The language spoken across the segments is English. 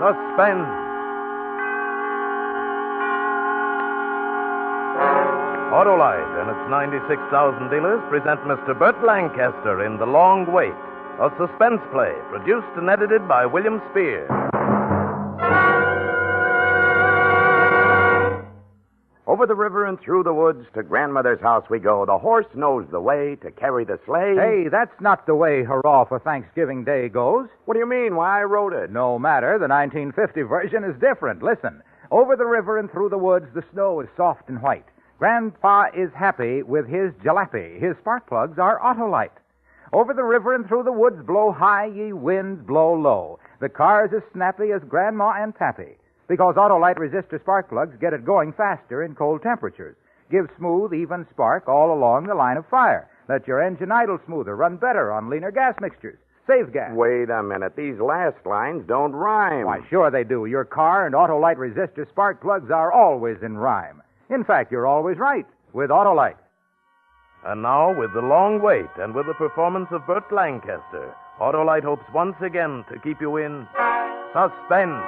Suspense. Autolite and its 96,000 dealers present Mr. BURT Lancaster in The Long Wait, a suspense play produced and edited by William Spear. Over the river and through the woods to grandmother's house we go. The horse knows the way to carry the sleigh. Hey, that's not the way Hurrah for Thanksgiving Day goes. What do you mean? Why, I wrote it. No matter. The 1950 version is different. Listen. Over the river and through the woods, the snow is soft and white. Grandpa is happy with his jalopy. His spark plugs are Autolite. Over the river and through the woods blow high, ye winds blow low. The car's as snappy as Grandma and Pappy. Because Autolite resistor spark plugs get it going faster in cold temperatures. Give smooth, even spark all along the line of fire. Let your engine idle smoother, run better on leaner gas mixtures. Save gas. Wait a minute. These last lines don't rhyme. Why, sure they do. Your car and Autolite resistor spark plugs are always in rhyme. In fact, you're always right with Autolite. And now, with The Long Wait and with the performance of BURT Lancaster, Autolite hopes once again to keep you in suspense.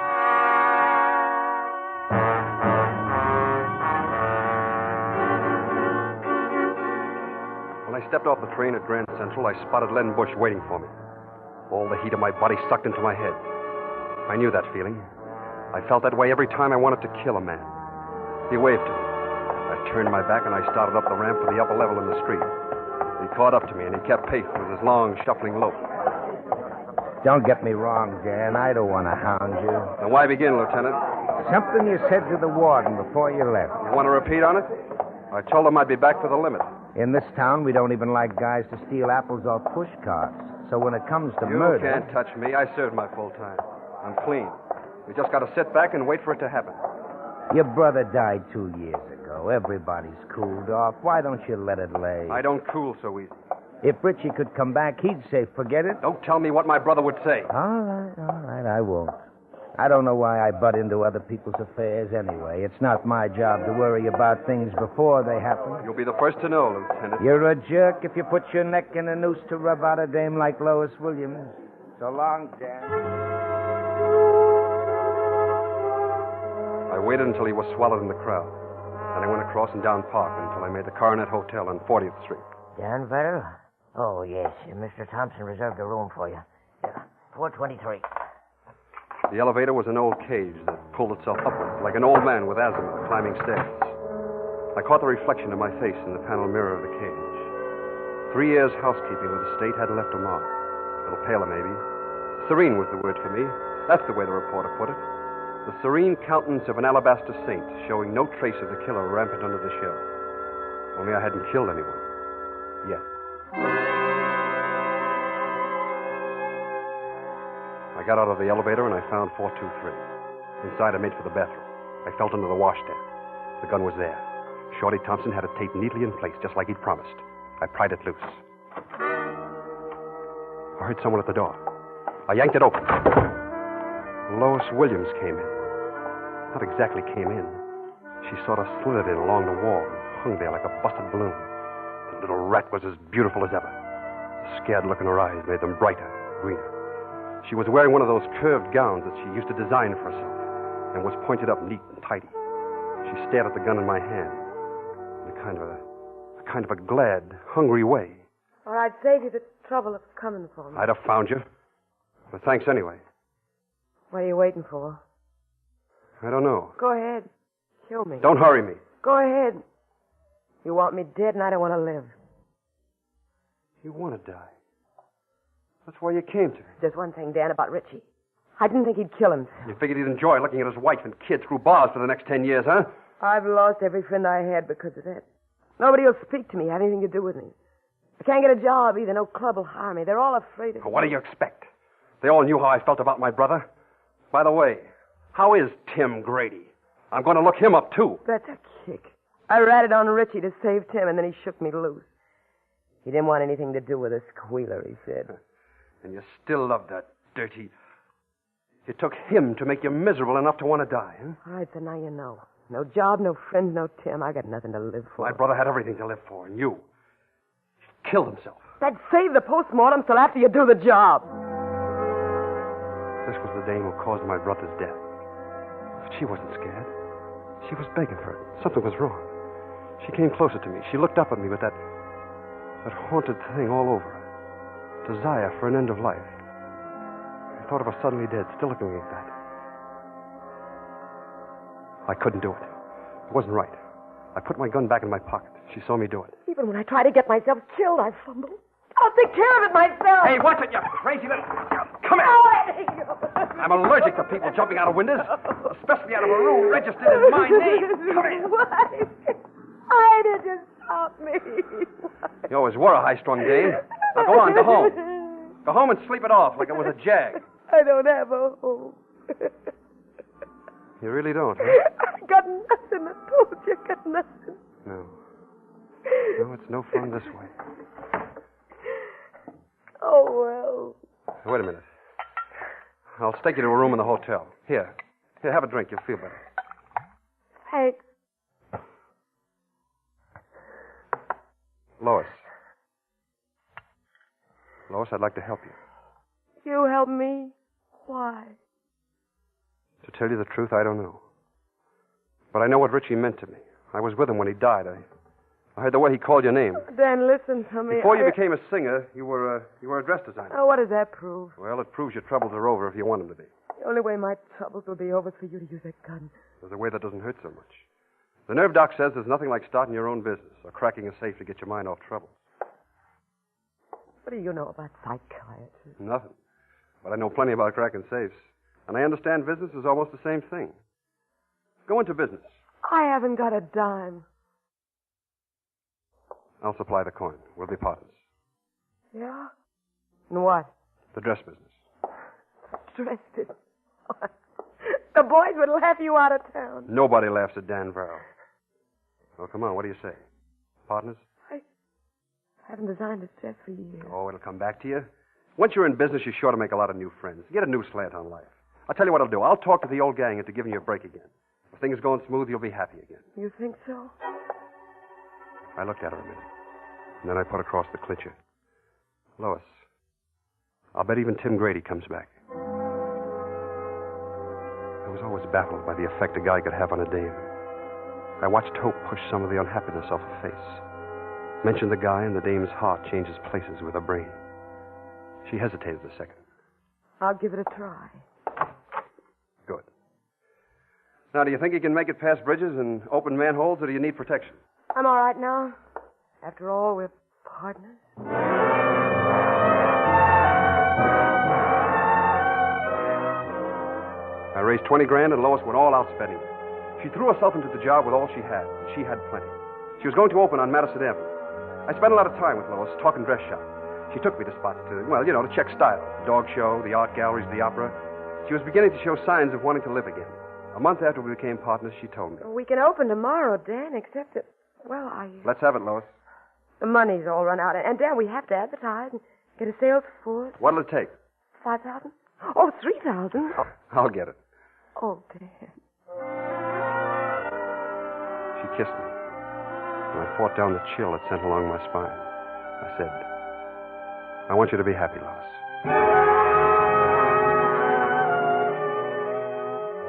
When I stepped off the train at Grand Central, I spotted Len Bush waiting for me. All the heat of my body sucked into my head. I knew that feeling. I felt that way every time I wanted to kill a man. He waved to me. I turned my back and I started up the ramp for the upper level in the street. He caught up to me and he kept pace with his long, shuffling lope. Don't get me wrong, Dan. I don't want to hound you. Now, why begin, Lieutenant? Something you said to the warden before you left. You want to repeat on it? I told him I'd be back for the limit. In this town, we don't even like guys to steal apples off push carts. So when it comes to murder... You can't touch me. I served my full time. I'm clean. We just got to sit back and wait for it to happen. Your brother died 2 years ago. Everybody's cooled off. Why don't you let it lay? I don't cool so easy. If Richie could come back, he'd say, forget it. Don't tell me what my brother would say. All right, I won't. I don't know why I butt into other people's affairs anyway. It's not my job to worry about things before they happen. You'll be the first to know, Lieutenant. You're a jerk if you put your neck in a noose to rub out a dame like Lois Williams. So long, Dan. I waited until he was swallowed in the crowd. Then I went across and down Park until I made the Coronet Hotel on 40th Street. Danville? Oh, yes. Mr. Thompson reserved a room for you. 423. The elevator was an old cage that pulled itself upward, like an old man with asthma climbing stairs. I caught the reflection of my face in the panel mirror of the cage. 3 years housekeeping with the state hadn't left a mark. A little paler, maybe. Serene was the word for me. That's the way the reporter put it. The serene countenance of an alabaster saint, showing no trace of the killer rampant under the shell. Only I hadn't killed anyone. Yet. I got out of the elevator and I found 423. Inside, I made for the bathroom. I felt under the washstand. The gun was there. Shorty Thompson had it taped neatly in place, just like he'd promised. I pried it loose. I heard someone at the door. I yanked it open. Lois Williams came in. Not exactly came in. She sort of slithered in along the wall and hung there like a busted balloon. The little rat was as beautiful as ever. The scared look in her eyes made them brighter, greener. She was wearing one of those curved gowns that she used to design for herself and was pointed up neat and tidy. She stared at the gun in my hand in a kind of a glad, hungry way. Or I'd save you the trouble of coming for me. I'd have found you. But thanks anyway. What are you waiting for? I don't know. Go ahead. Kill me. Don't hurry me. Go ahead. You want me dead and I don't want to live. You want to die. That's why you came to me. There's one thing, Dan, about Richie. I didn't think he'd kill himself. You figured he'd enjoy looking at his wife and kids through bars for the next 10 years, huh? I've lost every friend I had because of that. Nobody will speak to me, have anything to do with me. I can't get a job either. No club will hire me. They're all afraid of me. What do you expect? They all knew how I felt about my brother. By the way, how is Tim Grady? I'm going to look him up, too. That's a kick. I ratted on Richie to save Tim, and then he shook me loose. He didn't want anything to do with a squealer, he said. And you still love that dirty... It took him to make you miserable enough to want to die, huh? All right, so now you know. No job, no friends, no Tim. I got nothing to live for. My brother had everything to live for, and you... He killed himself. That'd save the postmortem till after you do the job. This was the dame who caused my brother's death. But she wasn't scared. She was begging for it. Something was wrong. She came closer to me. She looked up at me with that haunted thing all over her. Desire for an end of life. I thought of her suddenly dead, still looking like that. I couldn't do it. It wasn't right. I put my gun back in my pocket. She saw me do it. Even when I try to get myself killed, I fumble. I'll take care of it myself. Hey, watch it, you crazy little... Come here. Oh, let me go. I'm allergic to people jumping out of windows, especially out of a room registered in my name. Come here. Why? Why did you stop me? You always were a high-strung dame. Now go on, go home. Go home and sleep it off like it was a jag. I don't have a home. You really don't, huh? I got nothing. I told you, I got nothing. No. No, it's no fun this way. Oh, well. Wait a minute. I'll take you to a room in the hotel. Here, have a drink. You'll feel better. Thanks. Lois. Lois, I'd like to help you. You help me? Why? To tell you the truth, I don't know. But I know what Richie meant to me. I was with him when he died. I heard the way he called your name. Dan, listen to me. Before you became a singer, you were a dress designer. Oh, what does that prove? Well, it proves your troubles are over if you want them to be. The only way my troubles will be over is for you to use that gun. There's a way that doesn't hurt so much. The nerve doc says there's nothing like starting your own business or cracking a safe to get your mind off trouble. What do you know about psychiatry? Nothing. But I know plenty about cracking safes. And I understand business is almost the same thing. Go into business. I haven't got a dime. I'll supply the coin. We'll be partners. Yeah? And what? The dress business. Dressed it. The boys would laugh you out of town. Nobody laughs at Dan Verrill. Well, come on, what do you say? Partners? I haven't designed this dress for years. Oh, it'll come back to you. Once you're in business, you're sure to make a lot of new friends. Get a new slant on life. I'll tell you what I'll do. I'll talk to the old gang into giving you a break again. If things are going smooth, you'll be happy again. You think so? I looked at her a minute. And then I put across the clincher. Lois, I'll bet even Tim Grady comes back. I was always baffled by the effect a guy could have on a dame. I watched hope push some of the unhappiness off her face. Mentioned the guy, and the dame's heart changes places with her brain. She hesitated a second. I'll give it a try. Good. Now, do you think you can make it past bridges and open manholes, or do you need protection? I'm all right now. After all, we're partners. I raised $20,000, and Lois went all out spending it. She threw herself into the job with all she had, and she had plenty. She was going to open on Madison Avenue. I spent a lot of time with Lois, talking dress shop. She took me to spots to check style. The dog show, the art galleries, the opera. She was beginning to show signs of wanting to live again. A month after we became partners, she told me. We can open tomorrow, Dan, except that, Let's have it, Lois. The money's all run out. And, Dan, we have to advertise and get a sales force. What'll it take? 5,000? Oh, 3,000. Oh, I'll get it. Dan. She kissed me. And I fought down the chill that sent along my spine. I said, I want you to be happy, Lois.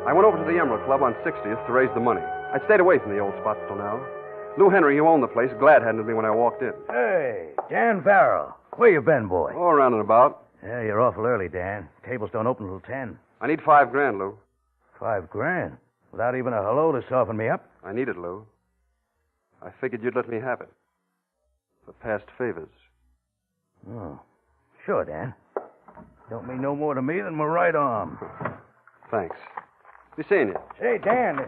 I went over to the Emerald Club on 60th to raise the money. I'd stayed away from the old spots till now. Lou Henry, who owned the place, glad-handed me when I walked in. Hey, Dan Farrell. Where you been, boy? Oh, around and about. Yeah, you're awful early, Dan. Tables don't open till 10. I need $5,000, Lou. $5,000? Without even a hello to soften me up? I need it, Lou. I figured you'd let me have it. For past favors. Oh, sure, Dan. Don't mean no more to me than my right arm. Thanks. Be seeing you. Say, Dan, a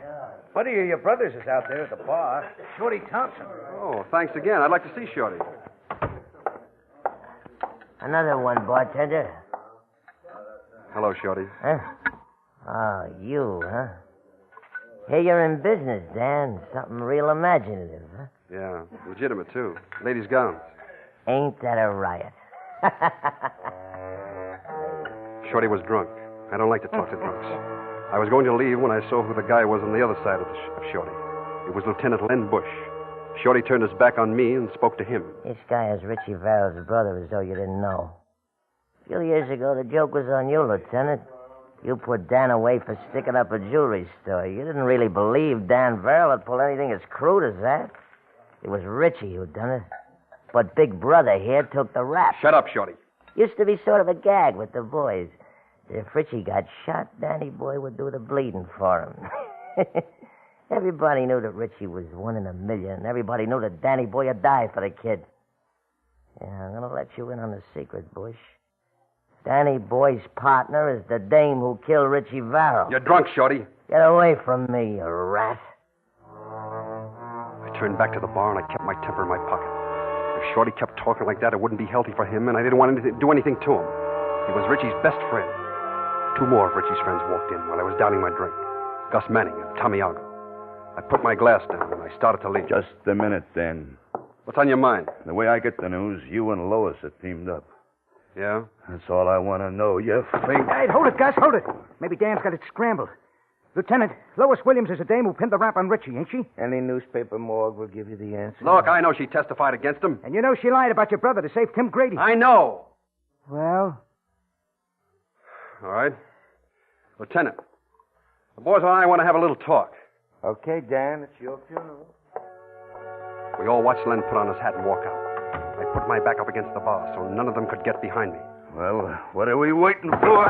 buddy of your brother's is out there at the bar. Shorty Thompson. Oh, thanks again. I'd like to see Shorty. Another one, bartender. Hello, Shorty. Huh? Oh, you, huh? Hey, you're in business, Dan. Something real imaginative, huh? Yeah, legitimate, too. Ladies' gowns. Ain't that a riot? Shorty was drunk. I don't like to talk to drunks. I was going to leave when I saw who the guy was on the other side of Shorty. It was Lieutenant Len Bush. Shorty turned his back on me and spoke to him. This guy is Richie Verrill's brother, as though you didn't know. A few years ago, the joke was on you, Lieutenant. You put Dan away for sticking up a jewelry store. You didn't really believe Dan Verrill would pull anything as crude as that. It was Richie who done it. But Big Brother here took the rap. Shut up, Shorty. Used to be sort of a gag with the boys. If Richie got shot, Danny Boy would do the bleeding for him. Everybody knew that Richie was 1 in a million. Everybody knew that Danny Boy would die for the kid. Yeah, I'm going to let you in on the secret, Bush. Danny Boy's partner is the dame who killed Richie Varro. You're drunk, Shorty. Get away from me, you rat. I turned back to the bar and I kept my temper in my pocket. If Shorty kept talking like that, it wouldn't be healthy for him, and I didn't want to do anything to him. He was Richie's best friend. 2 more of Richie's friends walked in while I was downing my drink. Gus Manning and Tommy Algo. I put my glass down and I started to leave. Just a minute, then. What's on your mind? The way I get the news, you and Lois are teamed up. Yeah? That's all I want to know. You think... Hey, hold it, Gus, hold it. Maybe Dan's got it scrambled. Lieutenant, Lois Williams is a dame who pinned the rap on Richie, ain't she? Any newspaper morgue will give you the answer. Look, I know she testified against him. And you know she lied about your brother to save Tim Grady. I know. Well? All right. Lieutenant, the boys and I want to have a little talk. Okay, Dan, it's your funeral. We all watched Len put on his hat and walk out. I put my back up against the bar so none of them could get behind me. Well, what are we waiting for?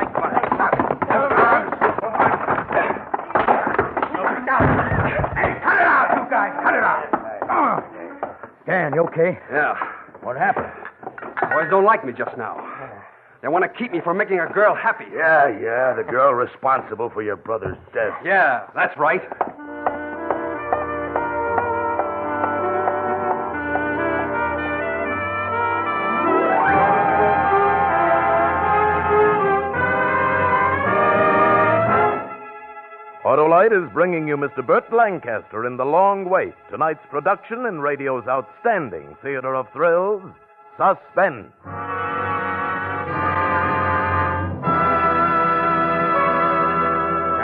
Dan, you okay? Yeah. What happened? Boys don't like me just now. They want to keep me from making a girl happy. Yeah, the girl responsible for your brother's death. Yeah, that's right. Autolite is bringing you Mr. Burt Lancaster in The Long Wait, tonight's production in radio's outstanding theater of thrills, Suspense.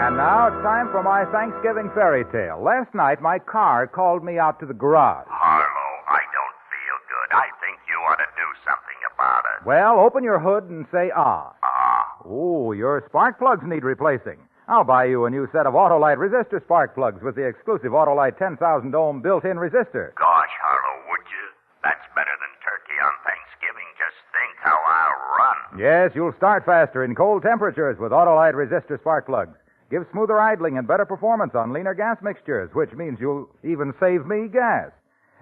And now it's time for my Thanksgiving fairy tale. Last night, my car called me out to the garage. Harlow, I don't feel good. I think you ought to do something about it. Well, open your hood and say ah. Ah. Oh, your spark plugs need replacing. I'll buy you a new set of Autolite resistor spark plugs with the exclusive Autolite 10,000 ohm built-in resistor. Gosh, Harlow, would you? That's better than turkey on Thanksgiving. Just think how I'll run. Yes, you'll start faster in cold temperatures with Autolite resistor spark plugs. Give smoother idling and better performance on leaner gas mixtures, which means you'll even save me gas.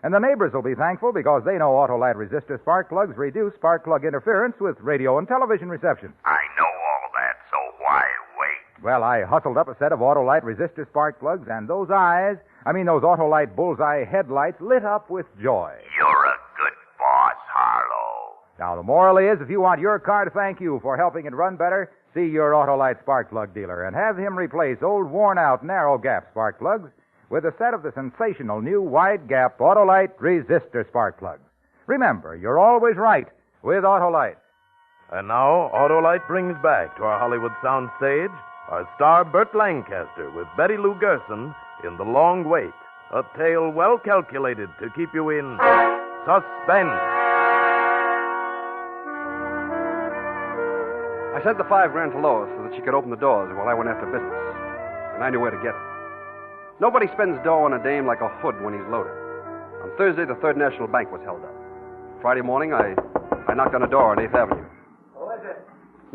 And the neighbors will be thankful because they know Autolite resistor spark plugs reduce spark plug interference with radio and television reception. I know all that, so why wait? Well, I hustled up a set of Autolite resistor spark plugs, and those Autolite bullseye headlights lit up with joy. You're a good boss, Harlow. Now, the moral is, if you want your car to thank you for helping it run better, see your Autolite spark plug dealer and have him replace old worn-out narrow gap spark plugs with a set of the sensational new wide gap Autolite resistor spark plugs. Remember, you're always right with Autolite. And now, Autolite brings back to our Hollywood soundstage our star Burt Lancaster with Betty Lou Gerson in The Long Wait, a tale well calculated to keep you in suspense. I sent the $5,000 to Lois so that she could open the doors while I went after business. And I knew where to get it. Nobody spends dough on a dame like a hood when he's loaded. On Thursday, the Third National Bank was held up. Friday morning, I knocked on a door on 8th Avenue. Who is it?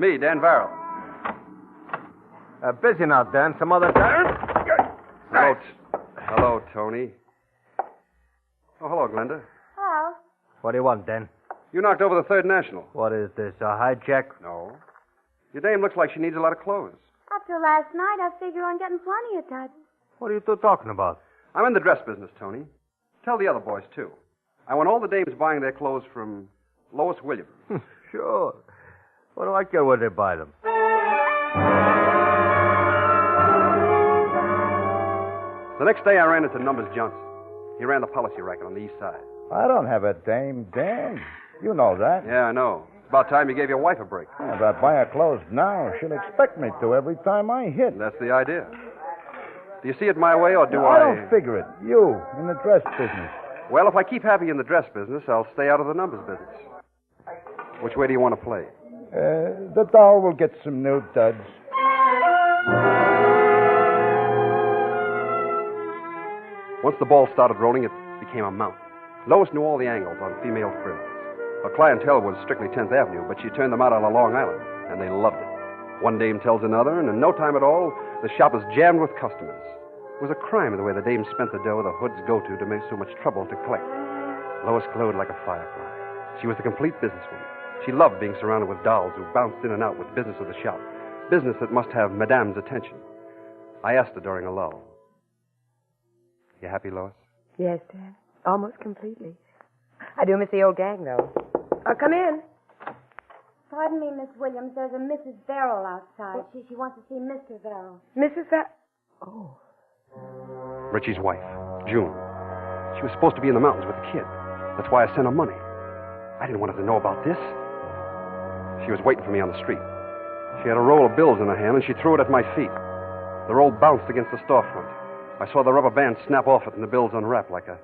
Me, Dan Varro. Busy now, Dan. Some other time? Hello, Tony. Oh, hello, Glenda. Hello. What do you want, Dan? You knocked over the Third National. What is this, a hijack? No. Your dame looks like she needs a lot of clothes. Up till last night, I figure on getting plenty of touch. What are you two talking about? I'm in the dress business, Tony. Tell the other boys, too. I want all the dames buying their clothes from Lois Williams. Sure. What do I care where they buy them? The next day, I ran into Numbers Johnson. He ran the policy racket on the east side. I don't have a dame, Dan. You know that. Yeah, I know. It's about time you gave your wife a break. If I buy her clothes now, she'll expect me to every time I hit. That's the idea. Do you see it my way, or do I don't figure it. You, in the dress business. Well, if I keep happy in the dress business, I'll stay out of the numbers business. Which way do you want to play? The doll will get some new duds. Once the ball started rolling, it became a mountain. Lois knew all the angles on female frills. Her clientele was strictly 10th Avenue, but she turned them out on Long Island, and they loved it. One dame tells another, and in no time at all, the shop was jammed with customers. It was a crime the way the dames spent the dough the hoods go to make so much trouble to collect. Lois glowed like a firefly. She was a complete businesswoman. She loved being surrounded with dolls who bounced in and out with business of the shop, business that must have Madame's attention. I asked her during a lull, "You happy, Lois?" Yes, Dad. Almost completely. I do miss the old gang, though. Come in. Pardon me, Miss Williams. There's a Mrs. Verrill outside. She wants to see Mr. Verrill. Mrs. Oh. Richie's wife, June. She was supposed to be in the mountains with the kid. That's why I sent her money. I didn't want her to know about this. She was waiting for me on the street. She had a roll of bills in her hand, and she threw it at my feet. The roll bounced against the storefront. I saw the rubber band snap off it and the bills unwrap like a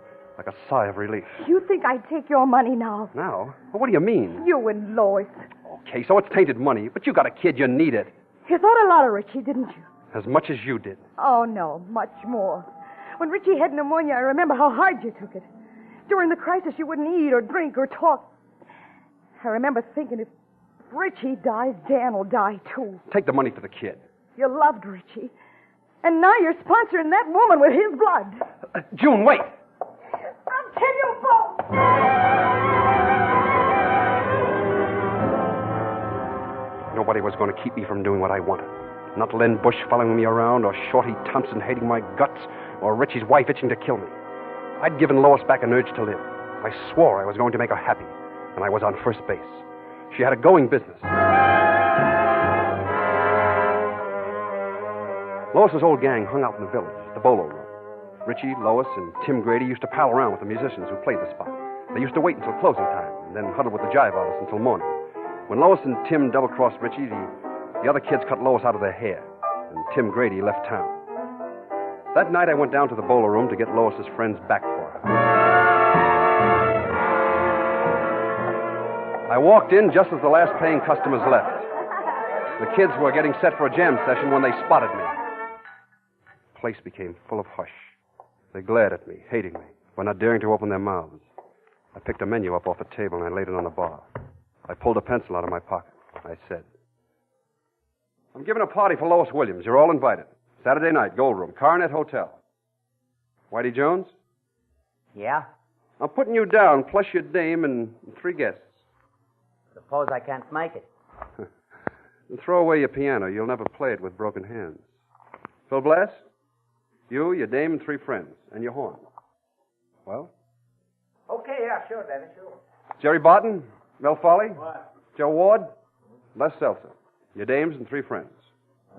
sigh of relief. You think I'd take your money now? Now? Well, what do you mean? You and Lois. Okay, so it's tainted money, but you got a kid, you need it. You thought a lot of Richie, didn't you? As much as you did. Oh, no, much more. When Richie had pneumonia, I remember how hard you took it. During the crisis, you wouldn't eat or drink or talk. I remember thinking, if Richie dies, Dan will die, too. Take the money for the kid. You loved Richie. And now you're sponsoring that woman with his blood. June, wait! I'll kill you both! Nobody was going to keep me from doing what I wanted. Not Len Bush following me around, or Shorty Thompson hating my guts, or Richie's wife itching to kill me. I'd given Lois back an urge to live. I swore I was going to make her happy, and I was on first base. She had a going business. Lois's old gang hung out in the village, the bolo room. Richie, Lois, and Tim Grady used to pal around with the musicians who played the spot. They used to wait until closing time, and then huddle with the jive artists until morning. When Lois and Tim double-crossed Richie, the other kids cut Lois out of their hair, and Tim Grady left town. That night, I went down to the bowler room to get Lois's friends back for her. I walked in just as the last paying customers left. The kids were getting set for a jam session when they spotted me. The place became full of hush. They glared at me, hating me, but not daring to open their mouths. I picked a menu up off the table and I laid it on the bar. I pulled a pencil out of my pocket. I said, "I'm giving a party for Lois Williams. You're all invited. Saturday night, Gold Room, Coronet Hotel. Whitey Jones?" Yeah? I'm putting you down, plus your dame and 3 guests. Suppose I can't make it. And throw away your piano. You'll never play it with broken hands. Phil Blass? You, your dame, and 3 friends. And your horn. Well? Okay, yeah, sure, Daddy, sure. Jerry Barton? Mel Foley? What? Joe Ward? Les Seltzer. Your dames and 3 friends.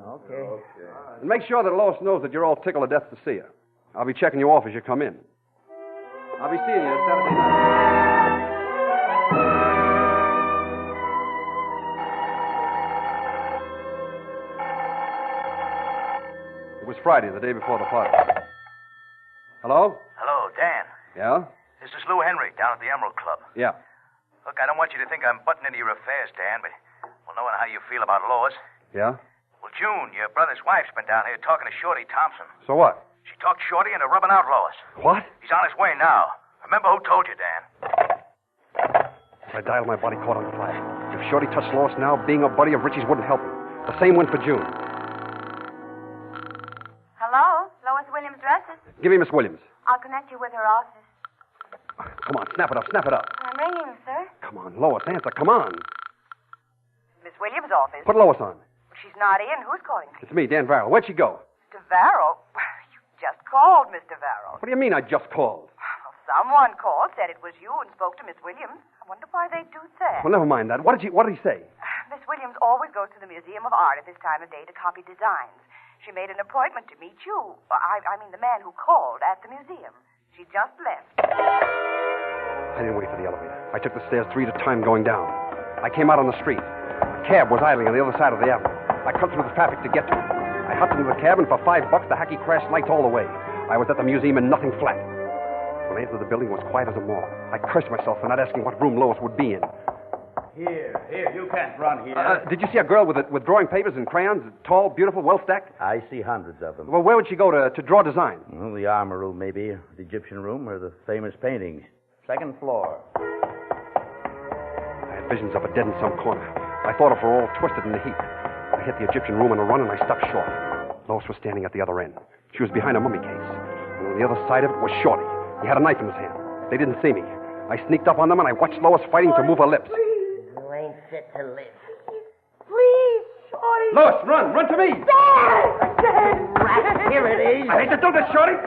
Okay. And make sure that Lois knows that you're all tickled to death to see her. I'll be checking you off as you come in. I'll be seeing you Saturday night. It was Friday, the day before the party. Hello? Hello, Dan. Yeah? This is Lou Henry down at the Emerald Club. Yeah. Look, I don't want you to think I'm butting into your affairs, Dan, but, well, knowing how you feel about Lois. Yeah? Well, June, your brother's wife's been down here talking to Shorty Thompson. So what? She talked Shorty into rubbing out Lois. What? He's on his way now. Remember who told you, Dan? I dialed my body caught on fire. If Shorty touched Lois now, being a buddy of Richie's wouldn't help him. The same went for June. Hello? Lois Williams dresses. Give me Miss Williams. I'll connect you with her office. Come on, snap it up, snap it up. I'm ringing, sir. Come on, Lois, answer, come on. Miss Williams' office. Put Lois on. She's not in. Who's calling? It's me, Dan Varrell. Where'd she go? Mr. Varrell? You just called, Mr. Varrell. What do you mean I just called? Well, someone called, said it was you, and spoke to Miss Williams. I wonder why they do that. Well, never mind that. What did he say? Miss Williams always goes to the Museum of Art at this time of day to copy designs. She made an appointment to meet you. I mean, the man who called at the museum. She just left. I didn't wait for the elevator. I took the stairs 3 at a time going down. I came out on the street. A cab was idling on the other side of the avenue. I cut through the traffic to get to it. I hopped into the cab, and for $5, the hacky crashed lights all the way. I was at the museum and nothing flat. When I entered the building, it was quiet as a mall. I cursed myself for not asking what room Lois would be in. Here, you can't run here. Did you see a girl with drawing papers and crayons? Tall, beautiful, well stacked? I see hundreds of them. Well, where would she go to draw design? Well, the armor room, maybe. The Egyptian room, or the famous paintings. Second floor. I had visions of her dead in some corner. I thought of her all twisted in the heat. I hit the Egyptian room on a run, and I stopped short. Lois was standing at the other end. She was behind a mummy case. And on the other side of it was Shorty. He had a knife in his hand. They didn't see me. I sneaked up on them, and I watched Lois fighting to move her lips. You ain't fit to live. Please, Shorty. Lois, run! Run to me! Dad! Rat, here it is. I hate to do this, Shorty!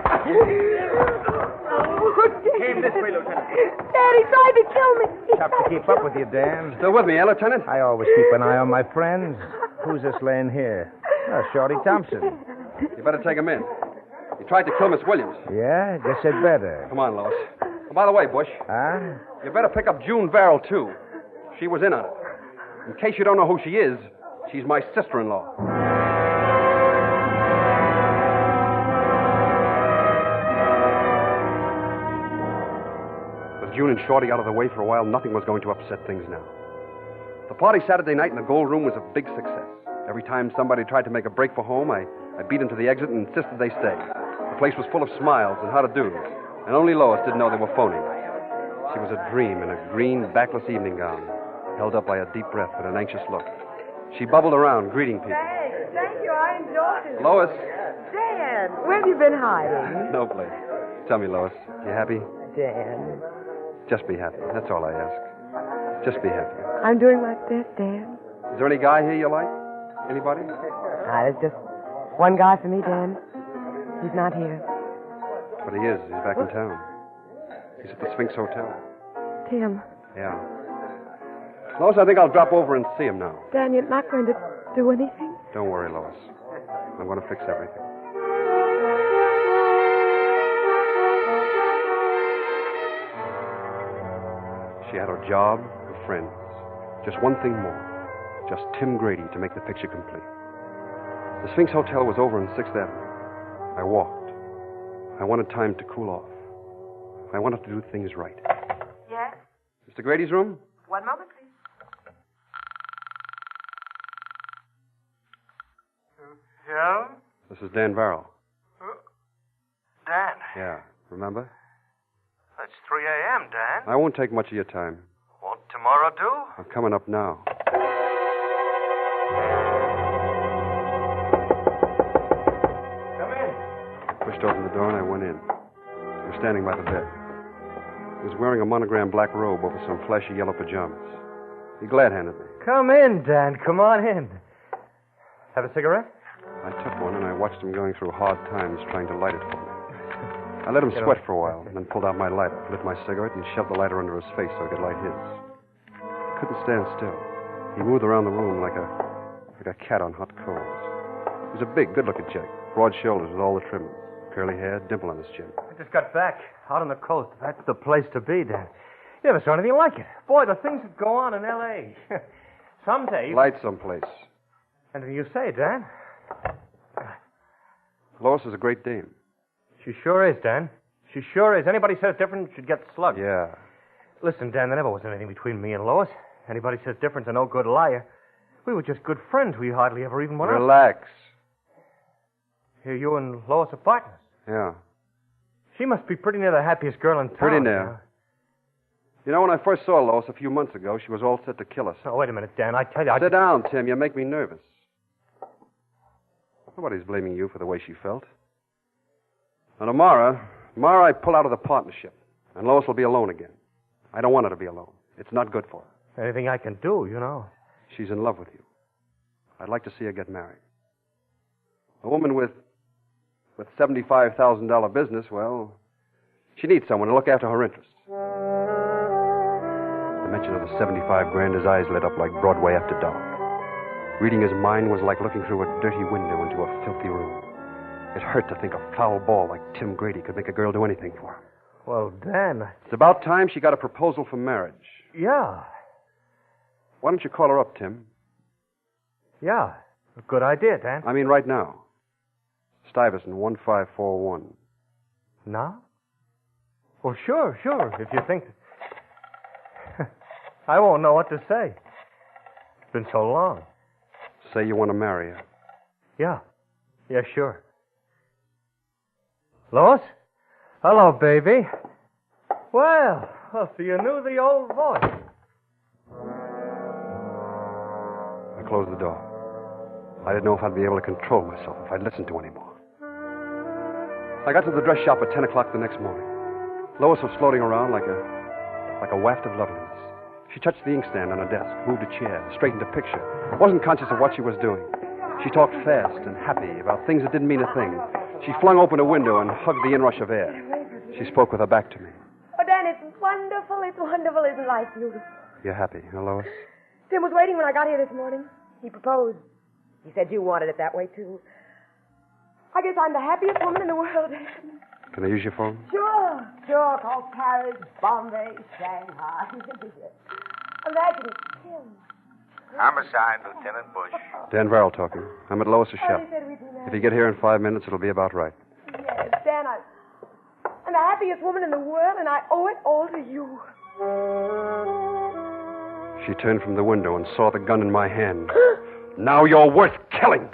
Came this way, Lieutenant. Dad, he tried to kill me. Tough to keep up with you, Dan. Still with me, eh, Lieutenant? I always keep an eye on my friends. Who's this laying here? Oh, Shorty Thompson. You better take him in. He tried to kill Miss Williams. Yeah, guess I'd better. Come on, Lois. Oh, by the way, Bush, Huh? you better pick up June Verrill, too. She was in on it. In case you don't know who she is, she's my sister-in-law. With June and Shorty out of the way for a while, nothing was going to upset things now. The party Saturday night in the Gold Room was a big success. Every time somebody tried to make a break for home, I beat them to the exit and insisted they stay. The place was full of smiles and how-to-dos, and only Lois didn't know they were phony. She was a dream in a green, backless evening gown, held up by a deep breath and an anxious look. She bubbled around, greeting people. Thank you. I enjoyed it. Lois! Dan, where have you been hiding? No place. Tell me, Lois, you happy? Dan, Just be happy. That's all I ask. Just be happy. I'm doing my best, Dan. Is there any guy here you like? Anybody? There's just one guy for me, Dan. He's not here. But he is. He's back in town. He's at the Sphinx Hotel. Tim, Yeah. Lois, I think I'll drop over and see him now. Dan, you're not going to do anything? Don't worry, Lois. I'm going to fix everything. She had her job, her friends. Just one thing more. Just Tim Grady to make the picture complete. The Sphinx Hotel was over on 6th Avenue. I walked. I wanted time to cool off. I wanted to do things right. Yes? Mr. Grady's room? One moment, please. Yeah? This is Dan Verrill. Dan, Yeah, remember? it's 3 a.m., Dan. I won't take much of your time. Won't tomorrow do? I'm coming up now. Come in. Pushed open the door and I went in. He was standing by the bed. He was wearing a monogrammed black robe over some flashy yellow pajamas. He glad-handed me. Come in, Dan. Come on in. Have a cigarette? I took one and I watched him going through hard times trying to light it for me. I let him sweat for a while, and then pulled out my lighter, lit my cigarette, and shoved the lighter under his face so I could light his. He couldn't stand still. He moved around the room like a cat on hot coals. He was a big, good-looking chick, broad shoulders with all the trimmings, curly hair, dimple on his chin. I just got back. Out on the coast. That's the place to be, Dan. You never saw anything like it. Boy, the things that go on in L.A. Someday... Light someplace. Anything you say, Dan. Lois is a great dame. She sure is, Dan. She sure is. Anybody says different should get slugged. Yeah. Listen, Dan, there never was anything between me and Lois. Anybody says different's a no good liar. We were just good friends. We hardly ever even went out. Relax. Here, you and Lois are partners. Yeah. She must be pretty near the happiest girl in town. Pretty near. You know, when I first saw Lois a few months ago, she was all set to kill us. Oh, wait a minute, Dan. I tell you, Sit down, Tim. You make me nervous. Nobody's blaming you for the way she felt. Now, tomorrow I pull out of the partnership, and Lois will be alone again. I don't want her to be alone. It's not good for her. Anything I can do, you know. She's in love with you. I'd like to see her get married. A woman with $75,000 business, well, she needs someone to look after her interests. The mention of the 75 grand, his eyes lit up like Broadway after dark. Reading his mind was like looking through a dirty window into a filthy room. It hurt to think a foul ball like Tim Grady could make a girl do anything for him. Well, Dan... It's about time she got a proposal for marriage. Yeah. Why don't you call her up, Tim? Yeah. A good idea, Dan. I mean, right now. Stuyvesant, 1541. Now? Well, sure, if you think... I won't know what to say. It's been so long. Say you want to marry her. Yeah. Yeah, sure. Lois? Hello, baby. Well, so you knew the old voice. I closed the door. I didn't know if I'd be able to control myself, if I'd listen to anymore. I got to the dress shop at 10 o'clock the next morning. Lois was floating around like a waft of loveliness. She touched the inkstand on her desk, moved a chair, straightened a picture, wasn't conscious of what she was doing. She talked fast and happy about things that didn't mean a thing. She flung open a window and hugged the inrush of air. She spoke with her back to me. Oh, Dan, it's wonderful. It's wonderful. Isn't life beautiful? You're happy, huh, Lois? Tim was waiting when I got here this morning. He proposed. He said you wanted it that way, too. I guess I'm the happiest woman in the world, Dan. Can I use your phone? Sure. Call Paris, Bombay, Shanghai. Imagine it's Tim. Homicide, Lieutenant Bush. Dan Verrill talking. I'm at Lois' shop. He said we'd be married. If you get here in 5 minutes, it'll be about right. Yes, Dan, I'm the happiest woman in the world, and I owe it all to you. She turned from the window and saw the gun in my hand. Now you're worth killing.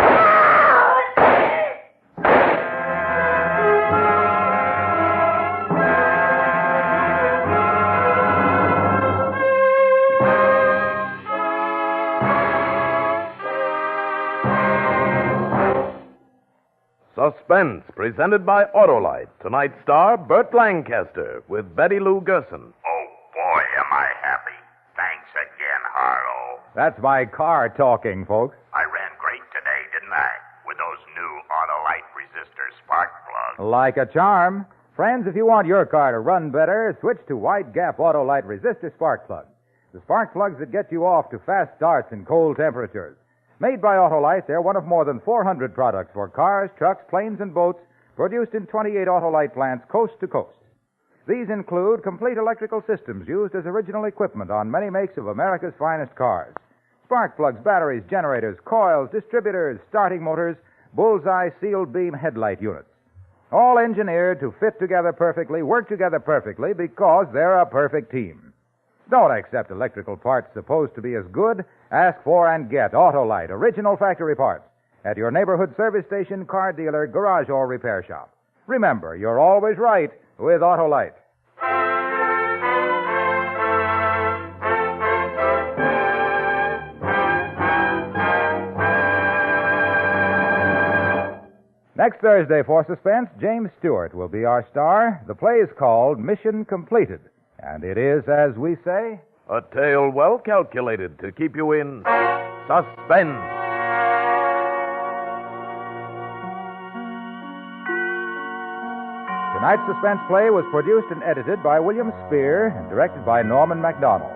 Suspense, presented by Autolite. Tonight's star, Burt Lancaster, with Betty Lou Gerson. Oh, boy, am I happy. Thanks again, Harlow. That's my car talking, folks. I ran great today, didn't I? With those new Autolite resistor spark plugs. Like a charm. Friends, if you want your car to run better, switch to Wide Gap Autolite resistor spark plugs. The spark plugs that get you off to fast starts in cold temperatures. Made by Autolite, they're one of more than 400 products for cars, trucks, planes, and boats produced in 28 Autolite plants coast to coast. These include complete electrical systems used as original equipment on many makes of America's finest cars. Spark plugs, batteries, generators, coils, distributors, starting motors, bullseye sealed beam headlight units. All engineered to fit together perfectly, work together perfectly, because they're a perfect team. Don't accept electrical parts supposed to be as good. Ask for and get Autolite original factory parts at your neighborhood service station, car dealer, garage, or repair shop. Remember, you're always right with Autolite. Next Thursday for Suspense, James Stewart will be our star. The play is called Mission Completed. And it is, as we say, a tale well calculated to keep you in suspense. Tonight's suspense play was produced and edited by William Spear and directed by Norman MacDonald.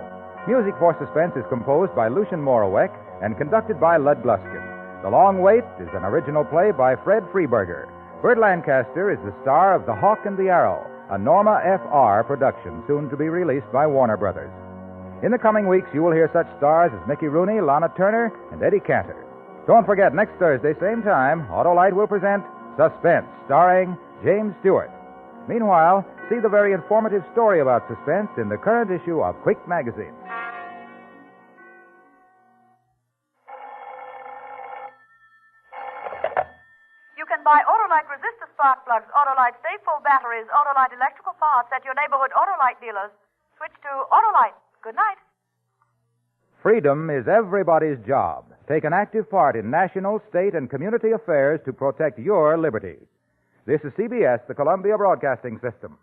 Music for Suspense is composed by Lucian Moraweck and conducted by Lud Gluskin. The Long Wait is an original play by Fred Freiberger. Burt Lancaster is the star of The Hawk and the Arrow, a Norma F.R. production soon to be released by Warner Brothers. In the coming weeks, you will hear such stars as Mickey Rooney, Lana Turner, and Eddie Cantor. Don't forget, next Thursday, same time, Autolite will present Suspense, starring James Stewart. Meanwhile, see the very informative story about suspense in the current issue of Quick magazine. You can buy Autolite resistor spark plugs, Autolite stay-full batteries, Autolite electrical parts at your neighborhood Autolite dealers. Switch to Autolite. Good night. Freedom is everybody's job. Take an active part in national, state, and community affairs to protect your liberty. This is CBS, the Columbia Broadcasting System.